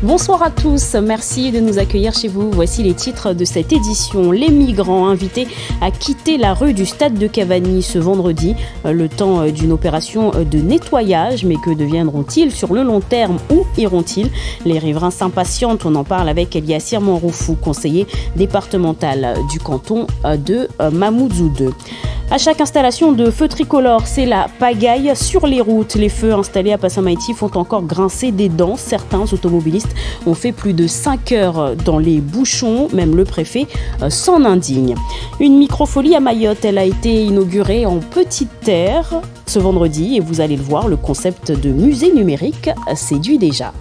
Bonsoir à tous, merci de nous accueillir chez vous. Voici les titres de cette édition. Les migrants invités à quitter la rue du stade de Cavani ce vendredi, le temps d'une opération de nettoyage. Mais que deviendront-ils sur le long terme? Où iront-ils? Les riverains s'impatientent, on en parle avec Eliassir Manroufou, conseiller départemental du canton de Mamoudzou 2. À chaque installation de feux tricolores, c'est la pagaille sur les routes. Les feux installés à Passamaïti font encore grincer des dents. Certains automobilistes ont fait plus de 5 heures dans les bouchons. Même le préfet s'en indigne. Une microfolie à Mayotte, elle a été inaugurée en petite terre ce vendredi. Et vous allez le voir, le concept de musée numérique séduit déjà.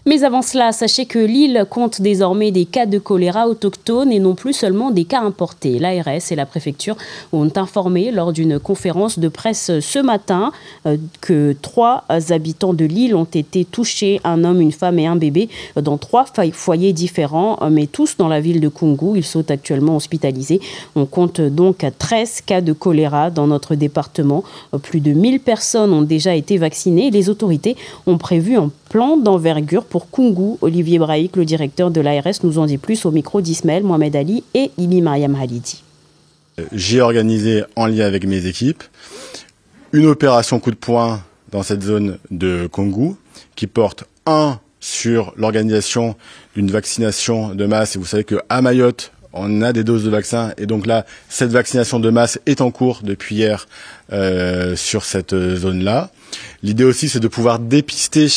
Mais avant cela, sachez que l'île compte désormais des cas de choléra autochtones et non plus seulement des cas importés. L'ARS et la préfecture ont informé lors d'une conférence de presse ce matin que 3 habitants de l'île ont été touchés, un homme, une femme et un bébé, dans 3 foyers différents, mais tous dans la ville de Koungou. Ils sont actuellement hospitalisés. On compte donc 13 cas de choléra dans notre département. Plus de 1000 personnes ont déjà été vaccinées. Les autorités ont prévu un plan d'envergure pour Koungou. Olivier Brahik, le directeur de l'ARS, nous en dit plus au micro d'Ismaël Mohamed Ali et Imi Mariam Halidi. J'ai organisé en lien avec mes équipes une opération coup de poing dans cette zone de Koungou qui porte sur l'organisation d'une vaccination de masse. Et vous savez qu'à Mayotte, on a des doses de vaccins et donc là, cette vaccination de masse est en cours depuis hier sur cette zone-là. L'idée aussi, c'est de pouvoir dépister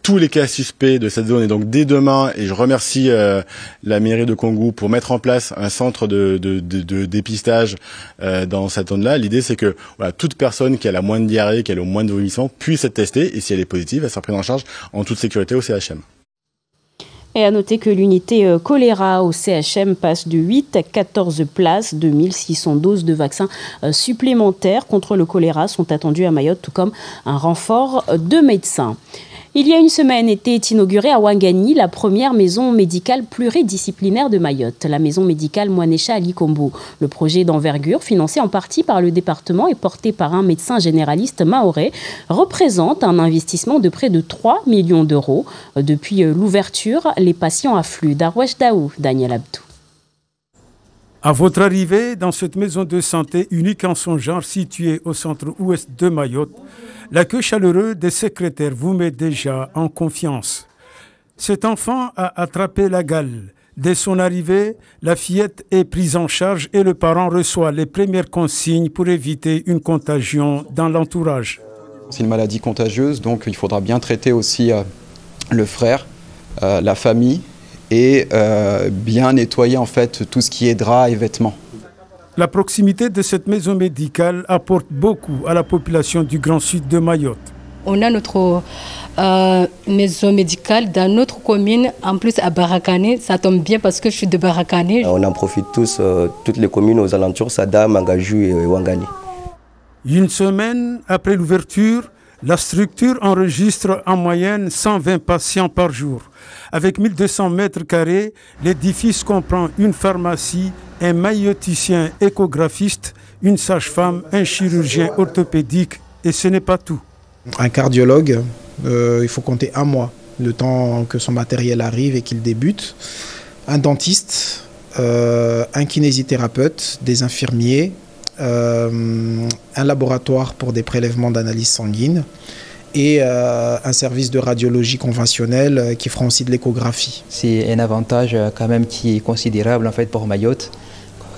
tous les cas suspects de cette zone et donc dès demain, et je remercie la mairie de Koungou pour mettre en place un centre de dépistage dans cette zone-là. L'idée, c'est que voilà, toute personne qui a la moindre diarrhée, qui a le moindre vomissement, puisse être testée et si elle est positive, elle sera prise en charge en toute sécurité au CHM. Et à noter que l'unité choléra au CHM passe de 8 à 14 places. 2600 doses de vaccins supplémentaires contre le choléra sont attendues à Mayotte, tout comme un renfort de médecins. Il y a une semaine était inaugurée à Ouangani la première maison médicale pluridisciplinaire de Mayotte, la maison médicale Mouanécha Ali Kombo. Le projet d'envergure, financé en partie par le département et porté par un médecin généraliste mahorais, représente un investissement de près de 3 millions d'euros. Depuis l'ouverture, les patients affluent. Darwesh Daou, Daniel Abdou. À votre arrivée dans cette maison de santé unique en son genre située au centre-ouest de Mayotte, l'accueil chaleureux des secrétaires vous met déjà en confiance. Cet enfant a attrapé la gale. Dès son arrivée, la fillette est prise en charge et le parent reçoit les premières consignes pour éviter une contagion dans l'entourage. C'est une maladie contagieuse, donc il faudra bien traiter aussi le frère, la famille et bien nettoyer en fait tout ce qui est drap et vêtements. La proximité de cette maison médicale apporte beaucoup à la population du Grand Sud de Mayotte. On a notre maison médicale dans notre commune, en plus à Barakani. Ça tombe bien parce que je suis de Barakani. On en profite tous, toutes les communes aux alentours, Sada, Mangaju et Ouangani. Une semaine après l'ouverture, la structure enregistre en moyenne 120 patients par jour. Avec 1200 mètres carrés, l'édifice comprend une pharmacie, un maïoticien échographiste, une sage-femme, un chirurgien orthopédique et ce n'est pas tout. Un cardiologue, il faut compter 1 mois, le temps que son matériel arrive et qu'il débute. Un dentiste, un kinésithérapeute, des infirmiers, un laboratoire pour des prélèvements d'analyse sanguine et un service de radiologie conventionnelle qui fera aussi de l'échographie. C'est un avantage quand même qui est considérable en fait pour Mayotte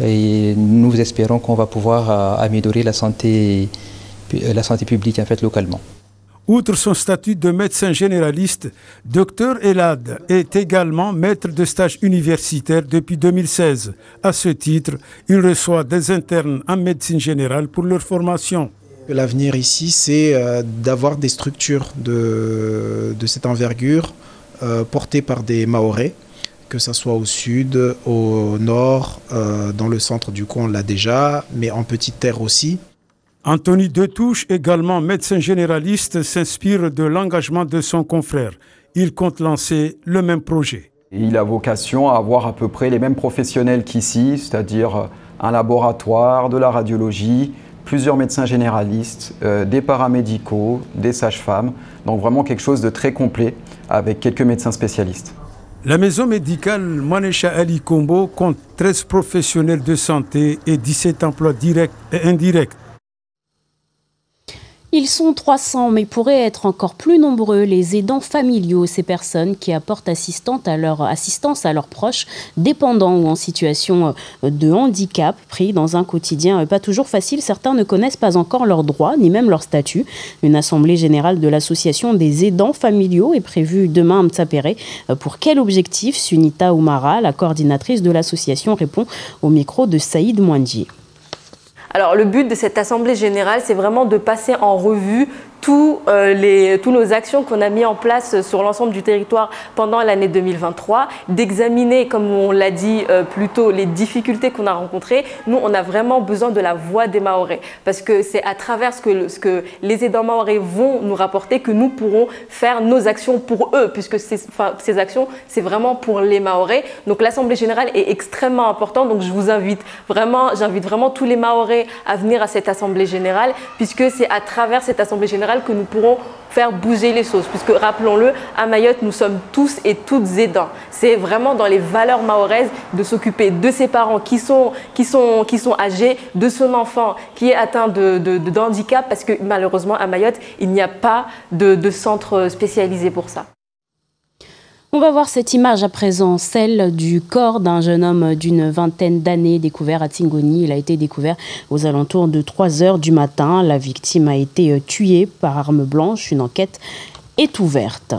et nous espérons qu'on va pouvoir améliorer la santé publique en fait localement. Outre son statut de médecin généraliste, Dr Elad est également maître de stage universitaire depuis 2016. À ce titre, il reçoit des internes en médecine générale pour leur formation. L'avenir ici, c'est d'avoir des structures de cette envergure portées par des Mahorais, que ce soit au sud, au nord, dans le centre du coup on l'a déjà, mais en petite terre aussi. Anthony Detouche, également médecin généraliste, s'inspire de l'engagement de son confrère. Il compte lancer le même projet. Il a vocation à avoir à peu près les mêmes professionnels qu'ici, c'est-à-dire un laboratoire, de la radiologie, plusieurs médecins généralistes, des paramédicaux, des sages-femmes. Donc vraiment quelque chose de très complet avec quelques médecins spécialistes. La maison médicale Manesha Ali Kombo compte 13 professionnels de santé et 17 emplois directs et indirects. Ils sont 300, mais pourraient être encore plus nombreux, les aidants familiaux, ces personnes qui apportent assistance à leurs proches, dépendants ou en situation de handicap, pris dans un quotidien pas toujours facile. Certains ne connaissent pas encore leurs droits, ni même leur statut. Une assemblée générale de l'association des aidants familiaux est prévue demain à Mtsapéré. Pour quel objectif? Sunita Oumara, la coordinatrice de l'association, répond au micro de Saïd Mouandji. Alors le but de cette assemblée générale, c'est vraiment de passer en revue tous nos actions qu'on a mis en place sur l'ensemble du territoire pendant l'année 2023, d'examiner, comme on l'a dit plus tôt, les difficultés qu'on a rencontrées. Nous, on a vraiment besoin de la voix des Mahorais, parce que c'est à travers ce que les aidants Mahorais vont nous rapporter que nous pourrons faire nos actions pour eux, puisque ces actions, c'est vraiment pour les Mahorais. Donc l'assemblée générale est extrêmement importante, donc j'invite vraiment tous les Mahorais à venir à cette assemblée générale, puisque c'est à travers cette assemblée générale que nous pourrons faire bouger les choses, puisque rappelons-le, à Mayotte, nous sommes tous et toutes aidants. C'est vraiment dans les valeurs mahoraises de s'occuper de ses parents qui sont âgés, de son enfant qui est atteint de handicap, parce que malheureusement à Mayotte, il n'y a pas de centre spécialisé pour ça. On va voir cette image à présent, celle du corps d'un jeune homme d'une vingtaine d'années découvert à Tingoni. Il a été découvert aux alentours de 3 heures du matin. La victime a été tuée par arme blanche. Une enquête est ouverte.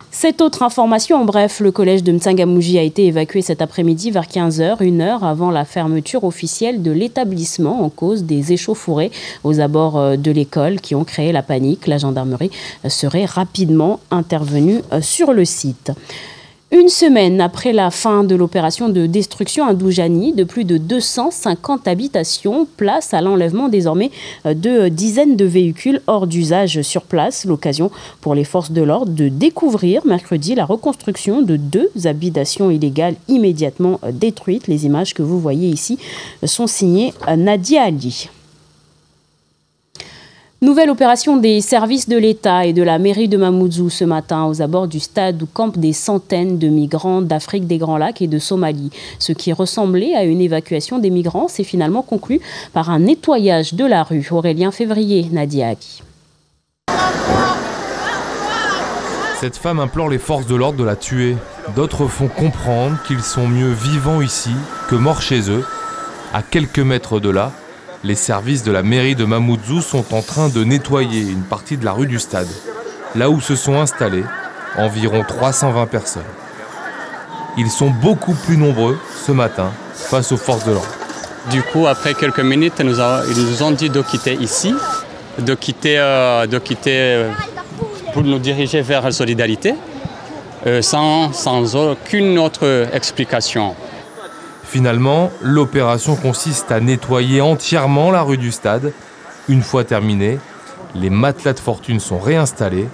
Cette autre information, en bref, le collège de Mtsangamouji a été évacué cet après-midi vers 15h, 1 heure avant la fermeture officielle de l'établissement en cause des échauffourées aux abords de l'école qui ont créé la panique. La gendarmerie serait rapidement intervenue sur le site. Une semaine après la fin de l'opération de destruction à Doujani de plus de 250 habitations, place à l'enlèvement désormais de dizaines de véhicules hors d'usage sur place. L'occasion pour les forces de l'ordre de découvrir mercredi la reconstruction de 2 habitations illégales immédiatement détruites. Les images que vous voyez ici sont signées Nadia Ali. Nouvelle opération des services de l'État et de la mairie de Mamoudzou ce matin aux abords du stade où campent des centaines de migrants d'Afrique des Grands Lacs et de Somalie. Ce qui ressemblait à une évacuation des migrants s'est finalement conclu par un nettoyage de la rue. Aurélien Février, Nadia Aki. Cette femme implore les forces de l'ordre de la tuer. D'autres font comprendre qu'ils sont mieux vivants ici que morts chez eux. À quelques mètres de là, les services de la mairie de Mamoudzou sont en train de nettoyer une partie de la rue du stade, là où se sont installés environ 320 personnes. Ils sont beaucoup plus nombreux ce matin face aux forces de l'ordre. Du coup, après quelques minutes, ils nous ont dit de quitter ici, de quitter pour nous diriger vers la solidarité, sans aucune autre explication. Finalement, l'opération consiste à nettoyer entièrement la rue du stade. Une fois terminée, les matelas de fortune sont réinstallés.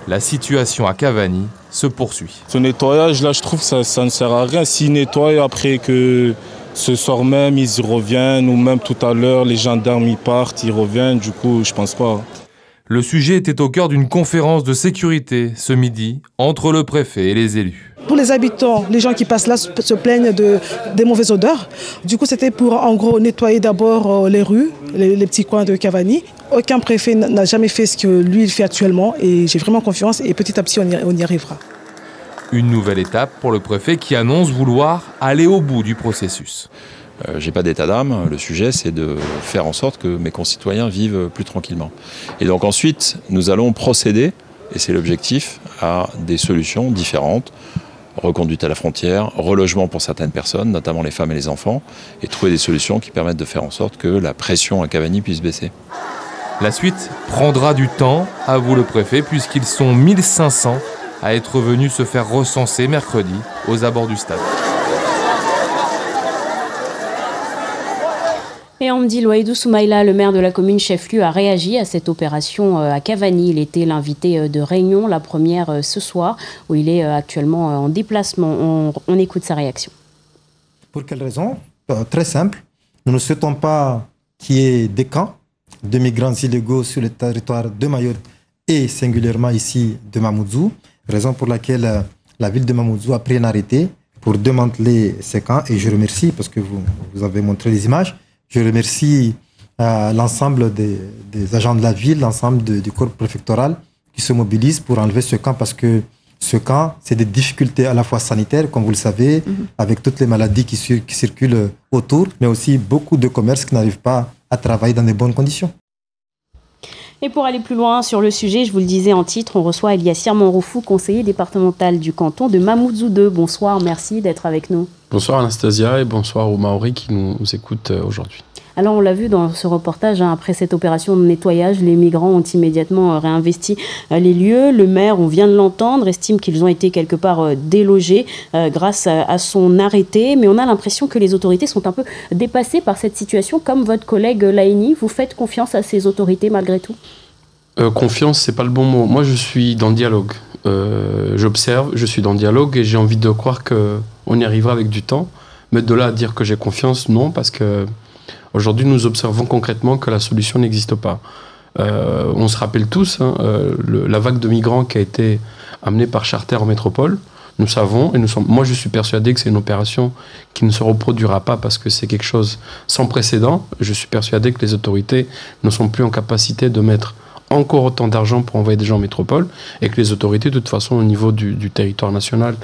La situation à Cavani se poursuit. Ce nettoyage-là, je trouve que ça ne sert à rien. S'ils nettoient après que ce soir même, ils y reviennent, ou même tout à l'heure, les gendarmes y partent, ils reviennent, du coup, je pense pas. Le sujet était au cœur d'une conférence de sécurité ce midi entre le préfet et les élus. Pour les habitants, les gens qui passent là se plaignent des mauvaises odeurs. Du coup, c'était pour en gros nettoyer d'abord les rues, les petits coins de Cavani. Aucun préfet n'a jamais fait ce que lui il fait actuellement et j'ai vraiment confiance et petit à petit on y arrivera. Une nouvelle étape pour le préfet qui annonce vouloir aller au bout du processus. J'ai pas d'état d'âme, le sujet c'est de faire en sorte que mes concitoyens vivent plus tranquillement. Et donc ensuite, nous allons procéder, et c'est l'objectif, à des solutions différentes. Reconduite à la frontière, relogement pour certaines personnes, notamment les femmes et les enfants, et trouver des solutions qui permettent de faire en sorte que la pression à Cavani puisse baisser. La suite prendra du temps, avoue le préfet, puisqu'ils sont 1500 à être venus se faire recenser mercredi aux abords du stade. Et Amdi Loaïdou Soumaïla, le maire de la commune chef-lieu, a réagi à cette opération à Cavani. Il était l'invité de Réunion, la première ce soir, où il est actuellement en déplacement. On écoute sa réaction. Pour quelle raison? Très simple. Nous ne souhaitons pas qui est des camps de migrants illégaux sur le territoire de Mayotte et singulièrement ici de Mamoudzou, raison pour laquelle la ville de Mamoudzou a pris un arrêté pour démanteler ces camps. Et je remercie, parce que vous avez montré les images, je remercie l'ensemble des agents de la ville, l'ensemble du corps préfectoral qui se mobilisent pour enlever ce camp, parce que ce camp, c'est des difficultés à la fois sanitaires, comme vous le savez, avec toutes les maladies qui circulent autour, mais aussi beaucoup de commerces qui n'arrivent pas à travailler dans de bonnes conditions. Et pour aller plus loin sur le sujet, je vous le disais en titre, on reçoit Eliassir Manroufou, conseiller départemental du canton de Mamoudzou 2. Bonsoir, merci d'être avec nous. Bonsoir Anastasia et bonsoir aux Maoris qui nous écoutent aujourd'hui. Alors on l'a vu dans ce reportage, après cette opération de nettoyage, les migrants ont immédiatement réinvesti les lieux. Le maire, on vient de l'entendre, estime qu'ils ont été quelque part délogés grâce à son arrêté. Mais on a l'impression que les autorités sont un peu dépassées par cette situation. Comme votre collègue Laini, vous faites confiance à ces autorités malgré tout ? Confiance, c'est pas le bon mot. Moi, je suis dans le dialogue. J'observe, je suis dans le dialogue et j'ai envie de croire qu'on y arrivera avec du temps. Mais de là à dire que j'ai confiance, non, parce que aujourd'hui, nous observons concrètement que la solution n'existe pas. On se rappelle tous la vague de migrants qui a été amenée par charter en métropole. Nous savons, moi je suis persuadé que c'est une opération qui ne se reproduira pas parce que c'est quelque chose sans précédent. Je suis persuadé que les autorités ne sont plus en capacité de mettre encore autant d'argent pour envoyer des gens en métropole et que les autorités, de toute façon, au niveau du territoire national,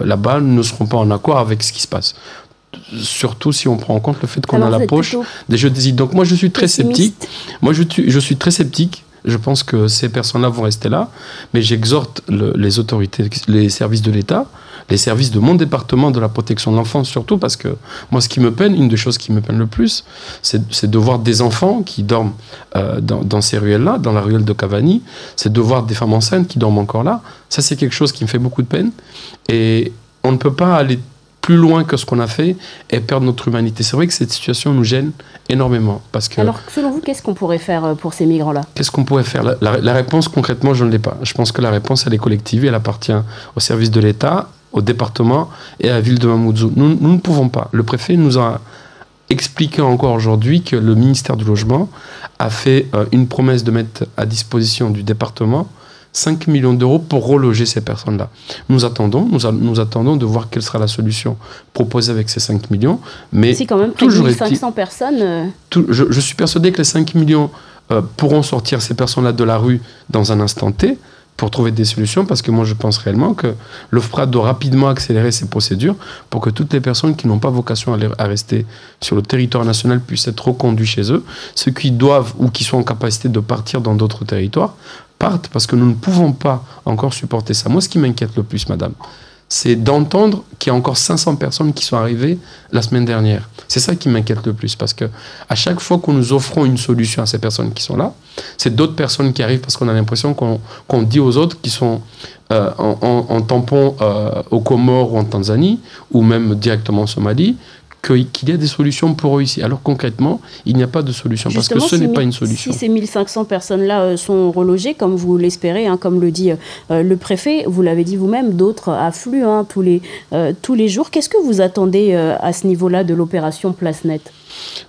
là-bas, ne seront pas en accord avec ce qui se passe. Surtout si on prend en compte le fait qu'on a la poche des jeux des îles. Donc moi je suis très sceptique. Je suis très sceptique. Je pense que ces personnes-là vont rester là, mais j'exhorte les autorités, les services de l'État, les services de mon département de la protection de l'enfance surtout, parce que moi ce qui me peine, une des choses qui me peine le plus, c'est de voir des enfants qui dorment dans ces ruelles-là, dans la ruelle de Cavani, c'est de voir des femmes enceintes qui dorment encore là. Ça c'est quelque chose qui me fait beaucoup de peine et on ne peut pas aller plus loin que ce qu'on a fait et perdre notre humanité. C'est vrai que cette situation nous gêne énormément. Parce que alors, selon vous, qu'est-ce qu'on pourrait faire pour ces migrants-là ? Qu'est-ce qu'on pourrait faire ? La réponse, concrètement, je ne l'ai pas. Je pense que la réponse, elle est collective et elle appartient au service de l'État, au département et à la ville de Mamoudzou. Nous ne pouvons pas. Le préfet nous a expliqué encore aujourd'hui que le ministère du Logement a fait une promesse de mettre à disposition du département 5 millions d'euros pour reloger ces personnes-là. Nous attendons de voir quelle sera la solution proposée avec ces 5 millions. Mais c'est quand même près de 1500 personnes. Je suis persuadé que les 5 millions pourront sortir ces personnes-là de la rue dans un instant T pour trouver des solutions, parce que moi je pense réellement que l'OFPRA doit rapidement accélérer ses procédures pour que toutes les personnes qui n'ont pas vocation à rester sur le territoire national puissent être reconduites chez eux. Ceux qui doivent ou qui sont en capacité de partir dans d'autres territoires partent, parce que nous ne pouvons pas encore supporter ça. Moi, ce qui m'inquiète le plus, madame, c'est d'entendre qu'il y a encore 500 personnes qui sont arrivées la semaine dernière. C'est ça qui m'inquiète le plus, parce que à chaque fois que nous offrons une solution à ces personnes qui sont là, c'est d'autres personnes qui arrivent, parce qu'on a l'impression qu'on dit aux autres qui sont en tampon aux Comores ou en Tanzanie, ou même directement en Somalie, qu'il y a des solutions pour eux ici. Alors concrètement, il n'y a pas de solution, justement, parce que ce n'est pas une solution. Si ces 1500 personnes-là sont relogées, comme vous l'espérez, comme le dit le préfet, vous l'avez dit vous-même, d'autres affluent tous les jours. Qu'est-ce que vous attendez à ce niveau-là de l'opération Place Nette ?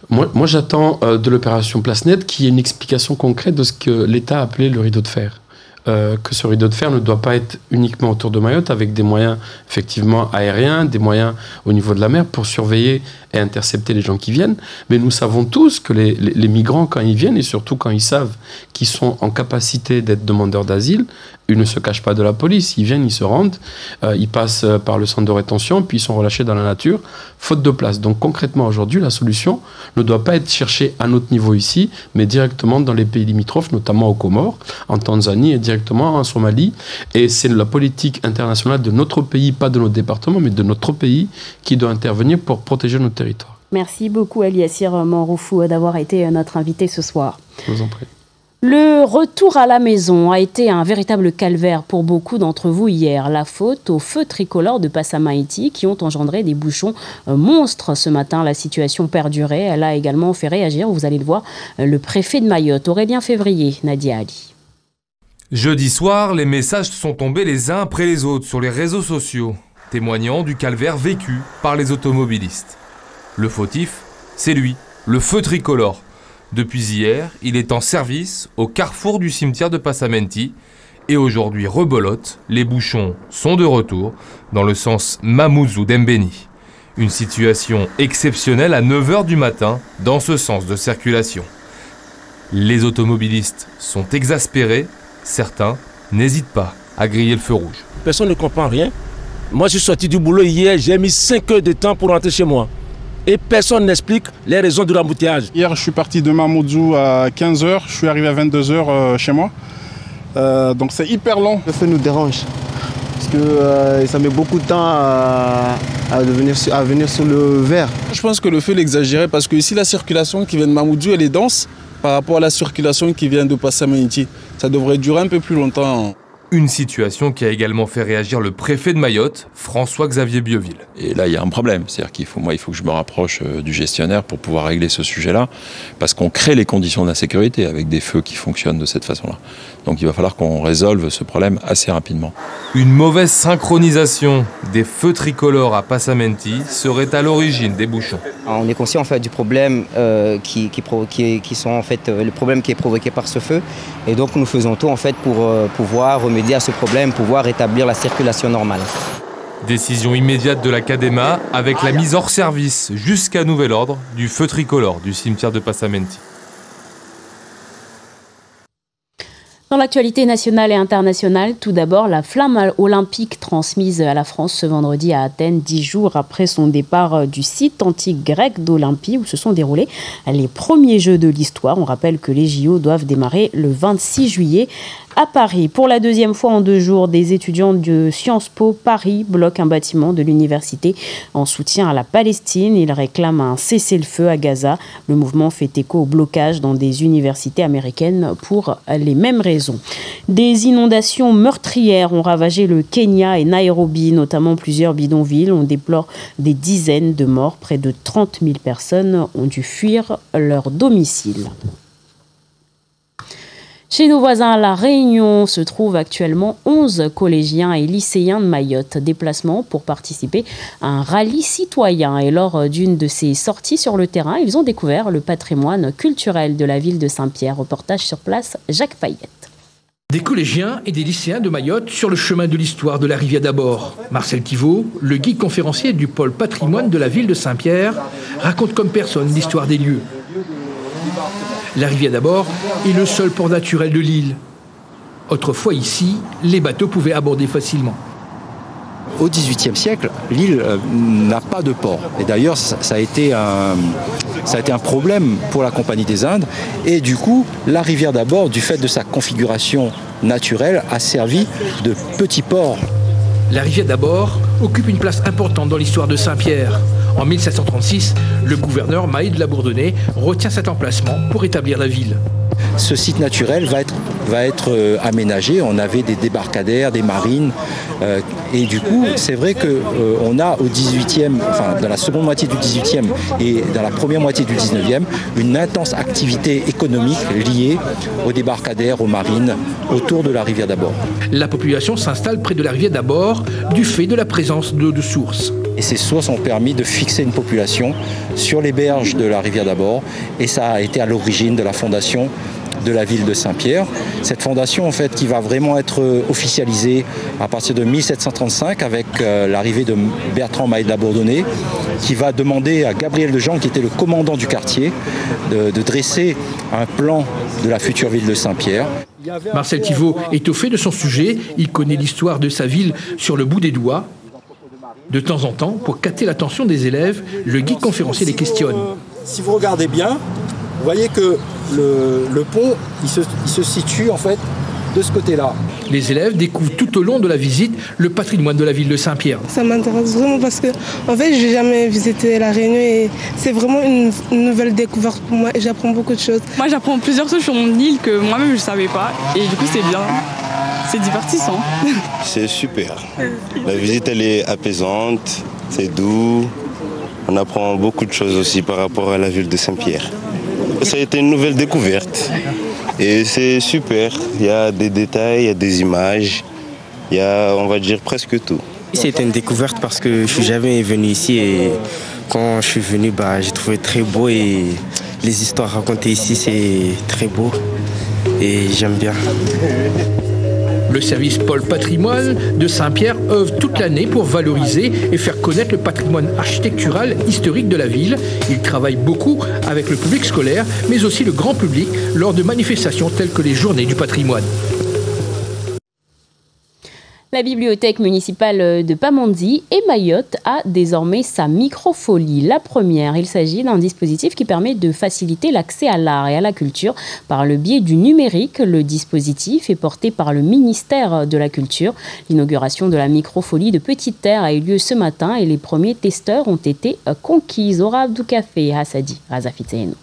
Moi j'attends de l'opération Place Nette qu'il y ait une explication concrète de ce que l'État a appelé le rideau de fer. Que ce rideau de fer ne doit pas être uniquement autour de Mayotte, avec des moyens effectivement aériens, des moyens au niveau de la mer pour surveiller et intercepter les gens qui viennent. Mais nous savons tous que les migrants, quand ils viennent, et surtout quand ils savent qu'ils sont en capacité d'être demandeurs d'asile, ils ne se cachent pas de la police. Ils viennent, ils se rendent, ils passent par le centre de rétention, puis ils sont relâchés dans la nature, faute de place. Donc concrètement, aujourd'hui, la solution ne doit pas être cherchée à notre niveau ici, mais directement dans les pays limitrophes, notamment aux Comores, en Tanzanie et directement en Somalie. Et c'est la politique internationale de notre pays, pas de notre département, mais de notre pays, qui doit intervenir pour protéger notre territoire. Merci beaucoup, Eliassir Manroufou, d'avoir été notre invité ce soir. Je vous en prie. Le retour à la maison a été un véritable calvaire pour beaucoup d'entre vous hier. La faute aux feux tricolores de Passamaïti qui ont engendré des bouchons monstres ce matin. La situation perdurait. Elle a également fait réagir, vous allez le voir, le préfet de Mayotte, Aurélien Février, Nadia Ali. Jeudi soir, les messages sont tombés les uns après les autres sur les réseaux sociaux, témoignant du calvaire vécu par les automobilistes. Le fautif, c'est lui, le feu tricolore. Depuis hier, il est en service au carrefour du cimetière de Passamenti. Et aujourd'hui, rebelote, les bouchons sont de retour dans le sens Mamoudzou-Dembéni. Une situation exceptionnelle à 9h du matin dans ce sens de circulation. Les automobilistes sont exaspérés, certains n'hésitent pas à griller le feu rouge. Personne ne comprend rien. Moi, je suis sorti du boulot hier, j'ai mis 5 heures de temps pour rentrer chez moi. Et personne n'explique les raisons du l'embouteillage. Hier, je suis parti de Mamoudzou à 15h, je suis arrivé à 22h chez moi. Donc c'est hyper long. Le feu nous dérange, parce que ça met beaucoup de temps à venir sur le vert. Je pense que le feu l'exagérait, parce que ici, la circulation qui vient de Mamoudzou, elle est dense par rapport à la circulation qui vient de Passamenti. Ça devrait durer un peu plus longtemps. Une situation qui a également fait réagir le préfet de Mayotte, François-Xavier Bioville. Et là, il y a un problème. C'est-à-dire qu'il faut que je me rapproche du gestionnaire pour pouvoir régler ce sujet-là, parce qu'on crée les conditions de la sécurité avec des feux qui fonctionnent de cette façon-là. Donc il va falloir qu'on résolve ce problème assez rapidement. Une mauvaise synchronisation des feux tricolores à Passamenti serait à l'origine des bouchons. On est conscient en fait du problème le problème qui est provoqué par ce feu, et donc nous faisons tout en fait pour pouvoir remédier à ce problème, pouvoir rétablir la circulation normale. Décision immédiate de la CADEMA avec la mise hors service jusqu'à nouvel ordre du feu tricolore du cimetière de Passamenti. Dans l'actualité nationale et internationale, tout d'abord, la flamme olympique transmise à la France ce vendredi à Athènes, 10 jours après son départ du site antique grec d'Olympie, où se sont déroulés les premiers Jeux de l'histoire. On rappelle que les JO doivent démarrer le 26 juillet à Paris. Pour la deuxième fois en 2 jours, des étudiants de Sciences Po Paris bloquent un bâtiment de l'université en soutien à la Palestine. Ils réclament un cessez-le-feu à Gaza. Le mouvement fait écho au blocage dans des universités américaines pour les mêmes raisons. Des inondations meurtrières ont ravagé le Kenya et Nairobi, notamment plusieurs bidonvilles. On déplore des dizaines de morts. Près de 30 000 personnes ont dû fuir leur domicile. Chez nos voisins à La Réunion se trouvent actuellement 11 collégiens et lycéens de Mayotte. Déplacement pour participer à un rallye citoyen. Et lors d'une de ces sorties sur le terrain, ils ont découvert le patrimoine culturel de la ville de Saint-Pierre. Reportage sur place, Jacques Payette. Des collégiens et des lycéens de Mayotte sur le chemin de l'histoire de la rivière d'Abord. Marcel Thivaud, le guide conférencier du pôle patrimoine de la ville de Saint-Pierre, raconte comme personne l'histoire des lieux. La rivière d'Abord est le seul port naturel de l'île. Autrefois ici, les bateaux pouvaient aborder facilement. Au XVIIIe siècle, l'île n'a pas de port. Et d'ailleurs, ça a été un problème pour la Compagnie des Indes. Et du coup, la rivière d'Abord, du fait de sa configuration naturelle, a servi de petit port. La rivière d'Abord occupe une place importante dans l'histoire de Saint-Pierre. En 1736, le gouverneur Maïd Labourdonnais retient cet emplacement pour établir la ville. Ce site naturel va être aménagé. On avait des débarcadères, des marines. Et du coup, c'est vrai qu'on a au 18e, enfin dans la seconde moitié du 18e et dans la première moitié du 19e, une intense activité économique liée aux débarcadères, aux marines, autour de la rivière d'Abord. La population s'installe près de la rivière d'Abord du fait de la présence d'eau de source. Et ces sources ont permis de fixer une population sur les berges de la rivière d'Abord. Et ça a été à l'origine de la fondation de la ville de Saint-Pierre. Cette fondation, en fait, qui va vraiment être officialisée à partir de 1735 avec l'arrivée de Bertrand Maïd Labourdonnais, qui va demander à Gabriel de Jean, qui était le commandant du quartier, de dresser un plan de la future ville de Saint-Pierre. Marcel Thivaud est au fait de son sujet. Il connaît l'histoire de sa ville sur le bout des doigts. De temps en temps, pour capter l'attention des élèves, le guide conférencier les questionne. Si vous regardez bien, vous voyez que le pont, il se situe en fait de ce côté-là. Les élèves découvrent tout au long de la visite le patrimoine de la ville de Saint-Pierre. Ça m'intéresse vraiment parce que en fait, j'ai jamais visité La Réunion et c'est vraiment une nouvelle découverte pour moi et j'apprends beaucoup de choses. Moi, j'apprends plusieurs choses sur mon île que moi-même je ne savais pas et du coup, c'est bien. C'est divertissant. C'est super. La visite, elle est apaisante, c'est doux. On apprend beaucoup de choses aussi par rapport à la ville de Saint-Pierre. Ça a été une nouvelle découverte. Et c'est super. Il y a des détails, il y a des images. Il y a, on va dire, presque tout. C'était une découverte parce que je ne suis jamais venu ici et quand je suis venu, j'ai trouvé très beau et les histoires racontées ici, c'est très beau et j'aime bien. Le service Pôle Patrimoine de Saint-Pierre œuvre toute l'année pour valoriser et faire connaître le patrimoine architectural historique de la ville. Il travaille beaucoup avec le public scolaire, mais aussi le grand public lors de manifestations telles que les Journées du patrimoine. La bibliothèque municipale de Pamandzi et Mayotte a désormais sa microfolie. La première, il s'agit d'un dispositif qui permet de faciliter l'accès à l'art et à la culture par le biais du numérique. Le dispositif est porté par le ministère de la Culture. L'inauguration de la microfolie de Petite Terre a eu lieu ce matin et les premiers testeurs ont été conquis. Zora Abdoukafe, Hassadi, Razafitseeno.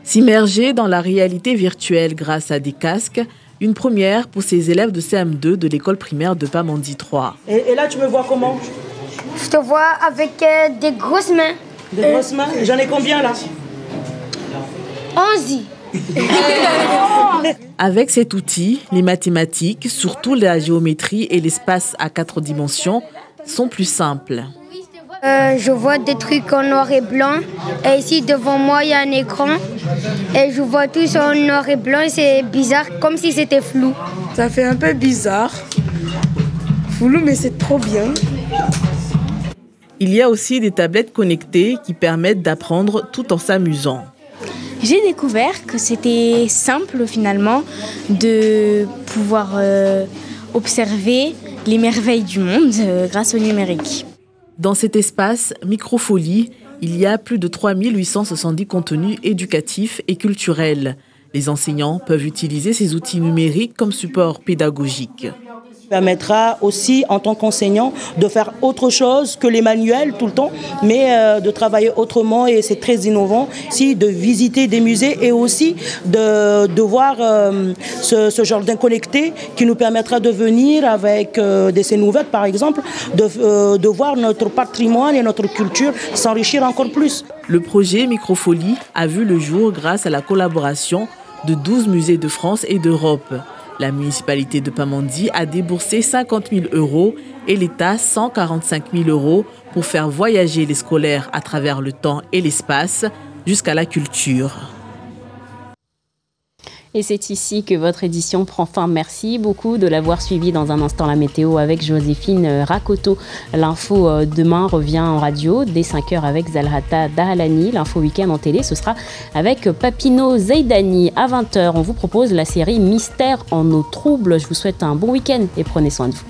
S'immerger dans la réalité virtuelle grâce à des casques, une première pour ces élèves de CM2 de l'école primaire de Pamandzi 3. Et là, tu me vois comment? Je te vois avec des grosses mains. Des grosses mains? J'en ai combien là? 11. Avec cet outil, les mathématiques, surtout la géométrie et l'espace à 4 dimensions, sont plus simples. Je vois des trucs en noir et blanc. Et ici, devant moi, il y a un écran. Et je vois tout en noir et blanc. Et c'est bizarre, comme si c'était flou. Ça fait un peu bizarre. Flou, mais c'est trop bien. Il y a aussi des tablettes connectées qui permettent d'apprendre tout en s'amusant. J'ai découvert que c'était simple, finalement, de pouvoir observer les merveilles du monde grâce au numérique. Dans cet espace Microfolie, il y a plus de 3870 contenus éducatifs et culturels. Les enseignants peuvent utiliser ces outils numériques comme support pédagogique. Permettra aussi, en tant qu'enseignant, de faire autre chose que les manuels tout le temps, mais de travailler autrement et c'est très innovant. Si de visiter des musées et aussi de voir ce jardin connecté qui nous permettra de venir avec des scènes ouvertes, par exemple, de voir notre patrimoine et notre culture s'enrichir encore plus. Le projet Microfolie a vu le jour grâce à la collaboration de 12 musées de France et d'Europe. La municipalité de Pamandzi a déboursé 50 000 € et l'État 145 000 € pour faire voyager les scolaires à travers le temps et l'espace jusqu'à la culture. Et c'est ici que votre édition prend fin. Merci beaucoup de l'avoir suivi. Dans un instant, la météo avec Joséphine Rakoto. L'info demain revient en radio dès 5h avec Zalhata Dahalani. L'info week-end en télé, ce sera avec Papino Zaidani. À 20h, on vous propose la série Mystère en eau trouble. Je vous souhaite un bon week-end et prenez soin de vous.